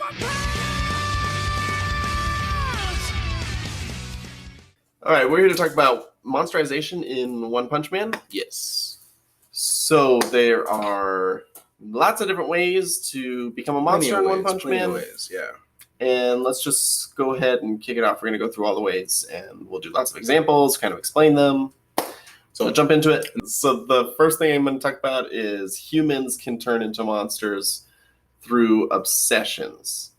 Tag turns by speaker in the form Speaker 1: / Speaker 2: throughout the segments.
Speaker 1: All right, we're here to talk about monsterization in One Punch Man.
Speaker 2: Yes.
Speaker 1: So there are lots of different ways to become a monster in One Punch Man.
Speaker 2: Ways, yeah.
Speaker 1: And let's just go ahead and kick it off. We're going to go through all the ways, and we'll do lots of examples, kind of explain them. So I'll jump into it. So the first thing I'm going to talk about is humans can turn into monsters through obsessions.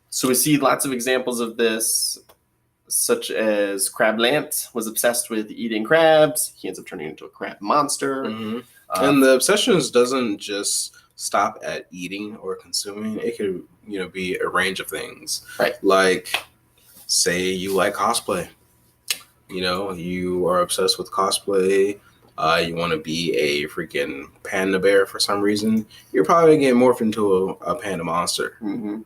Speaker 1: So we see lots of examples of this, such as Crablant was obsessed with eating crabs. He ends up turning into a crab monster.
Speaker 2: Mm-hmm. And the obsessions doesn't just stop at eating or consuming. It could, be a range of things.
Speaker 1: Right.
Speaker 2: Like, say you like cosplay. You are obsessed with cosplay. You want to be a freaking panda bear for some reason. You're probably going to get morphed into a panda monster.
Speaker 1: Mm-hmm.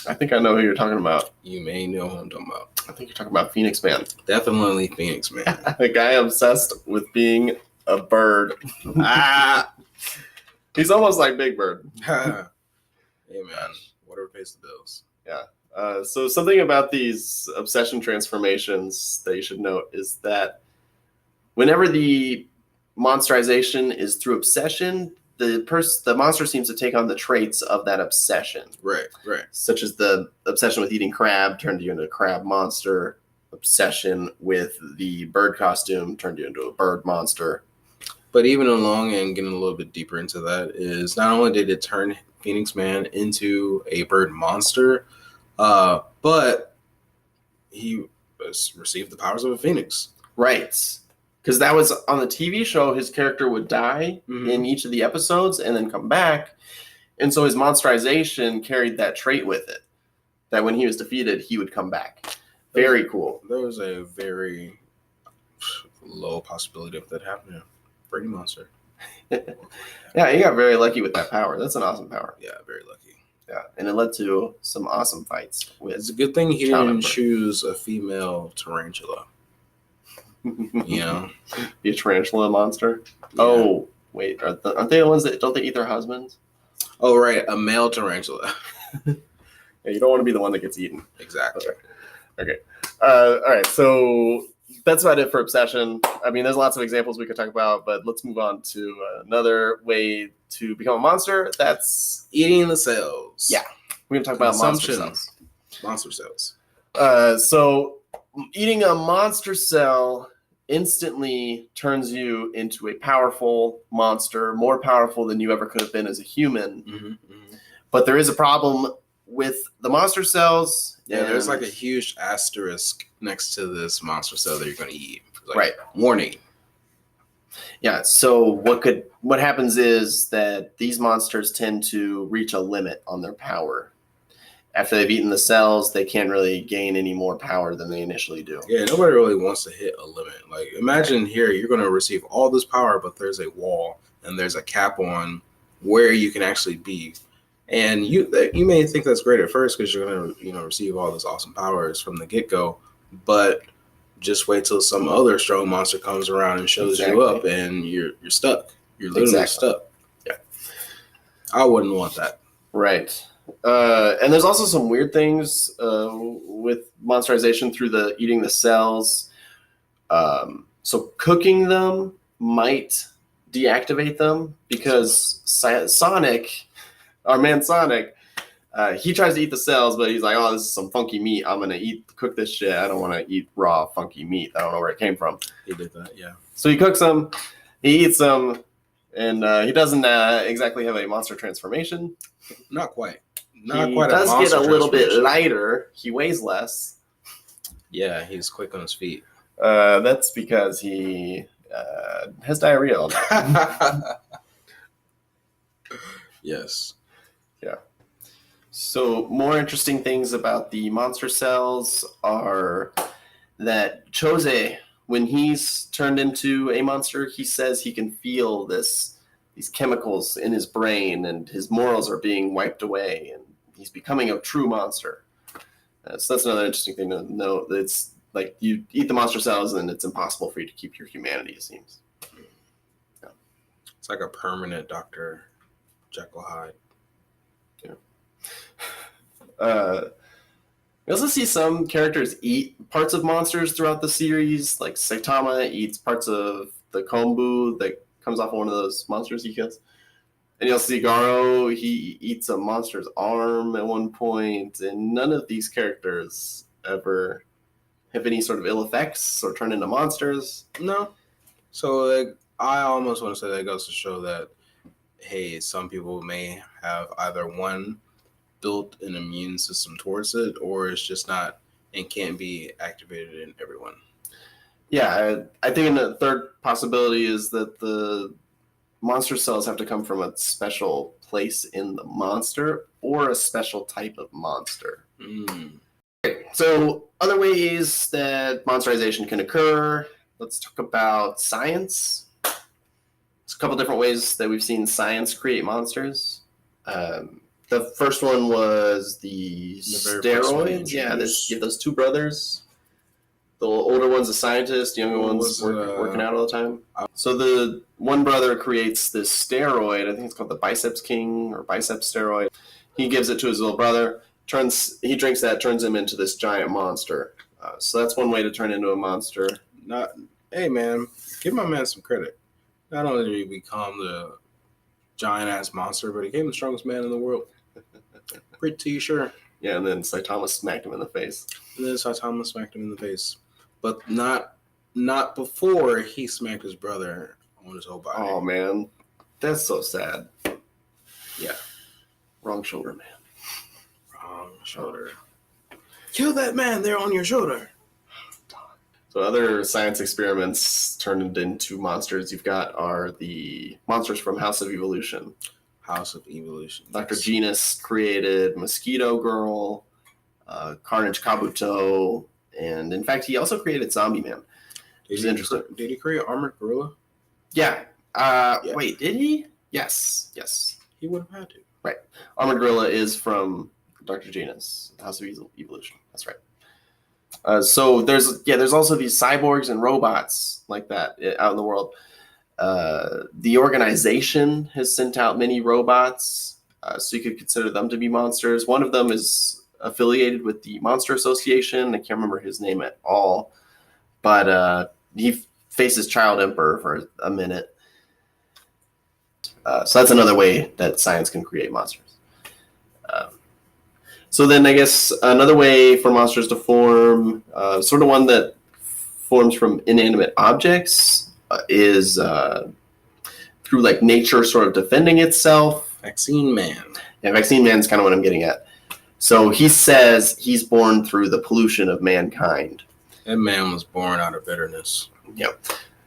Speaker 1: I think I know who you're talking about.
Speaker 2: You may know who I'm talking about.
Speaker 1: I think you're talking about Phoenix Man.
Speaker 2: Definitely Phoenix Man.
Speaker 1: A guy obsessed with being a bird. He's almost like Big Bird.
Speaker 2: Hey, man. Whatever pays the bills.
Speaker 1: Yeah. So something about these obsession transformations that you should note is that whenever the monsterization is through obsession, the monster seems to take on the traits of that obsession.
Speaker 2: Right.
Speaker 1: Such as the obsession with eating crab turned you into a crab monster. Obsession with the bird costume turned you into a bird monster.
Speaker 2: But even along and getting a little bit deeper into that is not only did it turn Phoenix Man into a bird monster, but he received the powers of a phoenix.
Speaker 1: Right. Because that was on the TV show, his character would die in each of the episodes and then come back. And so his monsterization carried that trait with it, that when he was defeated, he would come back. Very cool.
Speaker 2: There was a very low possibility of that happening. Brady monster.
Speaker 1: Yeah, he got very lucky with that power. That's an awesome power.
Speaker 2: Yeah, very lucky.
Speaker 1: Yeah, and it led to some awesome fights.
Speaker 2: It's a good thing he didn't choose a female tarantula. Be
Speaker 1: a tarantula monster. Yeah. Oh, wait, aren't they the ones that don't they eat their husbands?
Speaker 2: Oh, right, a male tarantula.
Speaker 1: Yeah, you don't want to be the one that gets eaten.
Speaker 2: Exactly.
Speaker 1: Okay. All right, so that's about it for obsession. I mean, there's lots of examples we could talk about, but let's move on to another way to become a monster. That's
Speaker 2: eating the cells.
Speaker 1: Yeah, we're going to talk about monster cells.
Speaker 2: Monster cells.
Speaker 1: So eating a monster cell instantly turns you into a powerful monster, more powerful than you ever could have been as a human.
Speaker 2: Mm-hmm.
Speaker 1: But there is a problem with the monster cells.
Speaker 2: Yeah, there's like a huge asterisk next to this monster cell that you're going to eat. Like,
Speaker 1: right.
Speaker 2: Warning.
Speaker 1: Yeah, so what happens is that these monsters tend to reach a limit on their power. After they've eaten the cells, they can't really gain any more power than they initially do.
Speaker 2: Yeah, nobody really wants to hit a limit. Like, imagine here, you're going to receive all this power, but there's a wall and there's a cap on where you can actually be. And you may think that's great at first because you're going to receive all this awesome powers from the get-go, but just wait till some other strong monster comes around and shows you up, and you're stuck. You're literally stuck.
Speaker 1: Yeah,
Speaker 2: I wouldn't want that.
Speaker 1: Right. And there's also some weird things with monsterization through eating the cells. So cooking them might deactivate them because Sonic, our man Sonic, he tries to eat the cells, but he's like, oh, this is some funky meat. I'm going to cook this shit. I don't want to eat raw, funky meat. I don't know where it came from.
Speaker 2: He did that, yeah.
Speaker 1: So he cooks them, he eats them, and he doesn't exactly have a monster transformation.
Speaker 2: Not quite.
Speaker 1: He does get a little bit lighter. He weighs less.
Speaker 2: Yeah, he's quick on his feet.
Speaker 1: That's because he has diarrhea all night.
Speaker 2: Yes.
Speaker 1: Yeah. So more interesting things about the monster cells are that Chose, when he's turned into a monster, he says he can feel these chemicals in his brain, and his morals are being wiped away, and he's becoming a true monster. So that's another interesting thing to note. It's like you eat the monster cells, and it's impossible for you to keep your humanity, it seems.
Speaker 2: Yeah. It's like a permanent Dr. Jekyll Hyde.
Speaker 1: Yeah. We also see some characters eat parts of monsters throughout the series, like Saitama eats parts of the kombu that comes off of one of those monsters he kills. And you'll see Garo, he eats a monster's arm at one point, and none of these characters ever have any sort of ill effects or turn into monsters.
Speaker 2: No. So like, I almost want to say that goes to show that, hey, some people may have either one, built an immune system towards it, or it's just not and can't be activated in everyone.
Speaker 1: Yeah, I think the third possibility is that the monster cells have to come from a special place in the monster or a special type of monster. So other ways that monsterization can occur, let's talk about science. There's a couple different ways that we've seen science create monsters. The first one was the steroids. Yeah, those two brothers. The older one's a scientist, the younger one's working out all the time. So the one brother creates this steroid. I think it's called the Biceps King or Biceps Steroid. He gives it to his little brother. He drinks that, turns him into this giant monster. So that's one way to turn into a monster.
Speaker 2: Hey man, give my man some credit. Not only did he become the giant ass monster, but he became the strongest man in the world. Pretty sure.
Speaker 1: Yeah, and then Saitama smacked him in the face.
Speaker 2: But not before he smacked his brother on his whole body.
Speaker 1: Oh man, that's so sad.
Speaker 2: Yeah.
Speaker 1: Wrong shoulder, man.
Speaker 2: Wrong shoulder. Kill that man there on your shoulder.
Speaker 1: So other science experiments turned into monsters you've got are the monsters from House of Evolution. Dr. Genus created Mosquito Girl, Carnage Kabuto, and in fact, he also created Zombie Man.
Speaker 2: Did he create Armored Gorilla?
Speaker 1: Yeah. Wait, did he? Yes.
Speaker 2: He would have had to.
Speaker 1: Right. Armored Gorilla is from Dr. Genus, House of Evolution. That's right. So there's also these cyborgs and robots like that out in the world. The organization has sent out many robots, so you could consider them to be monsters. One of them is affiliated with the Monster Association. I can't remember his name at all, but he faces Child Emperor for a minute. So that's another way that science can create monsters. So then I guess another way for monsters to form, sort of one that forms from inanimate objects, is through like nature sort of defending itself.
Speaker 2: Vaccine Man.
Speaker 1: Yeah, Vaccine Man's kind of what I'm getting at. So he says he's born through the pollution of mankind.
Speaker 2: That man was born out of bitterness.
Speaker 1: Yep.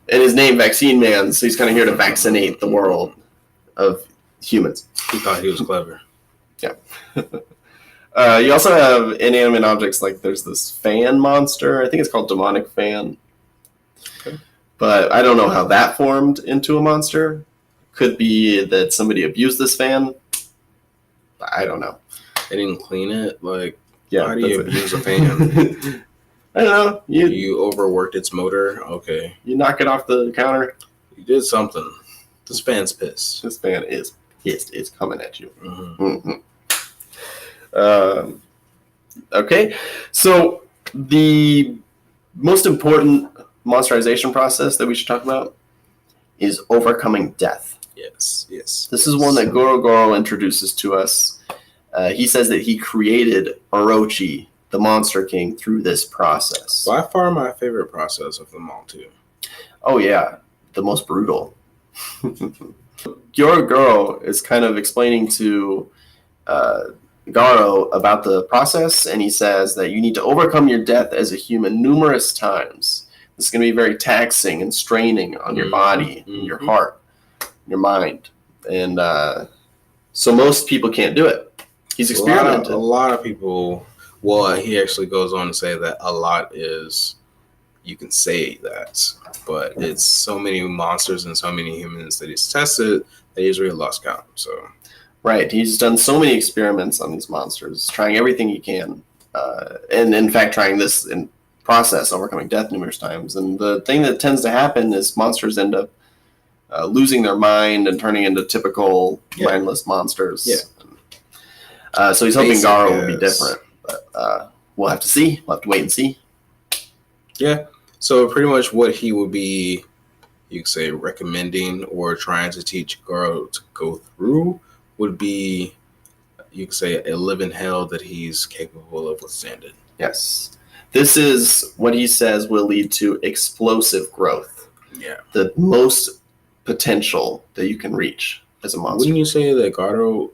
Speaker 1: And his name, Vaccine Man, so he's kind of here to vaccinate the world of humans.
Speaker 2: He thought he was clever.
Speaker 1: Yeah. You also have inanimate objects like there's this fan monster. I think it's called Demonic Fan. Okay. But I don't know how that formed into a monster. Could be that somebody abused this fan. I don't know.
Speaker 2: They didn't clean it. Like,
Speaker 1: yeah,
Speaker 2: how do you abuse a fan?
Speaker 1: I don't know.
Speaker 2: You overworked its motor. Okay.
Speaker 1: You knock it off the counter.
Speaker 2: You did something. This fan's pissed.
Speaker 1: This fan is pissed. It's coming at you.
Speaker 2: Mm-hmm.
Speaker 1: Okay. So the most important monsterization process that we should talk about is overcoming death.
Speaker 2: Yes.
Speaker 1: This is one that Goro introduces to us. He says that he created Orochi, the Monster King, through this process.
Speaker 2: By far my favorite process of them all, too.
Speaker 1: Oh, yeah. The most brutal. Goro is kind of explaining to Garo about the process, and he says that you need to overcome your death as a human numerous times. This is going to be very taxing and straining on your body, your heart, your mind. And so most people can't do it. He's experimented.
Speaker 2: A lot of people, well, he actually goes on to say that a lot is, you can say that, but it's so many monsters and so many humans that he's tested that he's really lost count. So,
Speaker 1: right. He's done so many experiments on these monsters, trying everything he can. And in fact, trying this in process, overcoming death numerous times. And the thing that tends to happen is monsters end up losing their mind and turning into typical mindless monsters.
Speaker 2: Yeah.
Speaker 1: So he's hoping
Speaker 2: Basic,
Speaker 1: Garo will be
Speaker 2: yes.
Speaker 1: different. But we'll have to see. We'll have to wait and see.
Speaker 2: Yeah. So pretty much what he would be, you could say, recommending or trying to teach Garo to go through would be, you could say, a living hell that he's capable of withstanding.
Speaker 1: Yes. This is what he says will lead to explosive growth.
Speaker 2: Yeah.
Speaker 1: The most potential that you can reach as a monster.
Speaker 2: Wouldn't you say that Garo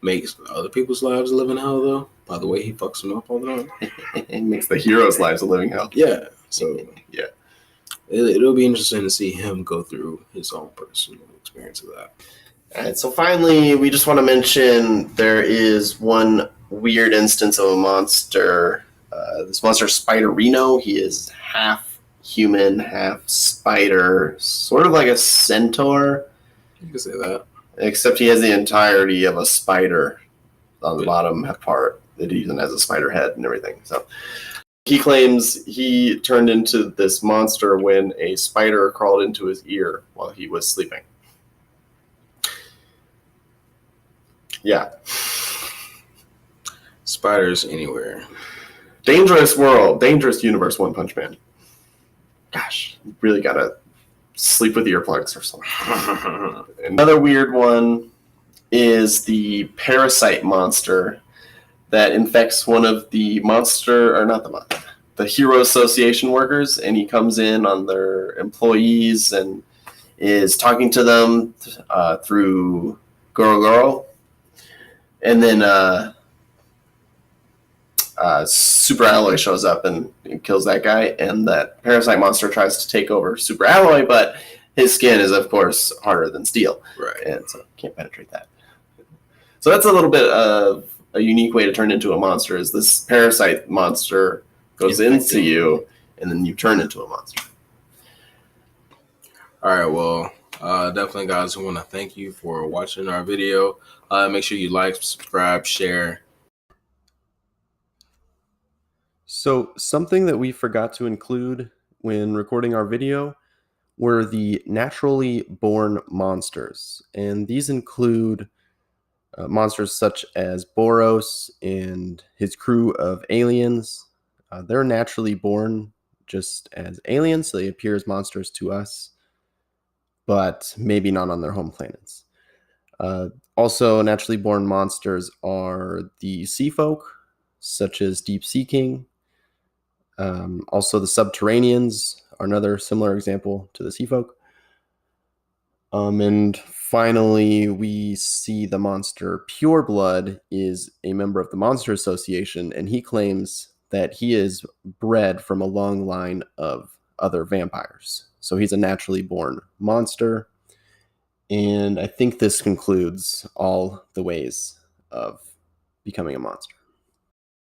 Speaker 2: makes other people's lives a living hell, though? By the way, he fucks them up all the time.
Speaker 1: It makes the heroes' lives a living hell.
Speaker 2: Yeah. So
Speaker 1: yeah,
Speaker 2: it'll be interesting to see him go through his own personal experience of that.
Speaker 1: All right. So finally, we just want to mention there is one weird instance of a monster. This monster, Spiderino. He is half human, half spider, sort of like a centaur.
Speaker 2: You can say that.
Speaker 1: Except he has the entirety of a spider on the bottom part that he even has a spider head and everything. So he claims he turned into this monster when a spider crawled into his ear while he was sleeping. Yeah.
Speaker 2: Spiders anywhere.
Speaker 1: Dangerous world, dangerous universe, One Punch Man. Gosh, you really gotta sleep with earplugs or something. Another weird one is the parasite monster that infects one of the the Hero Association workers, and he comes in on their employees and is talking to them through Goro. And then Super Alloy shows up and kills that guy, and that parasite monster tries to take over Super Alloy, but his skin is, of course, harder than steel.
Speaker 2: Right.
Speaker 1: And so can't penetrate that. So that's a little bit of a unique way to turn into a monster, is this parasite monster goes into you, and then you turn into a monster.
Speaker 2: All right, well, definitely, guys, we want to thank you for watching our video. Make sure you like, subscribe, share.
Speaker 3: So something that we forgot to include when recording our video were the naturally born monsters. And these include monsters such as Boros and his crew of aliens. They're naturally born just as aliens, so they appear as monsters to us, but maybe not on their home planets. Also, naturally born monsters are the sea folk, such as Deep Sea King. Also, the Subterraneans are another similar example to the sea folk. And finally, we see the monster Pureblood is a member of the Monster Association, and he claims that he is bred from a long line of other vampires. So he's a naturally born monster. And I think this concludes all the ways of becoming a monster.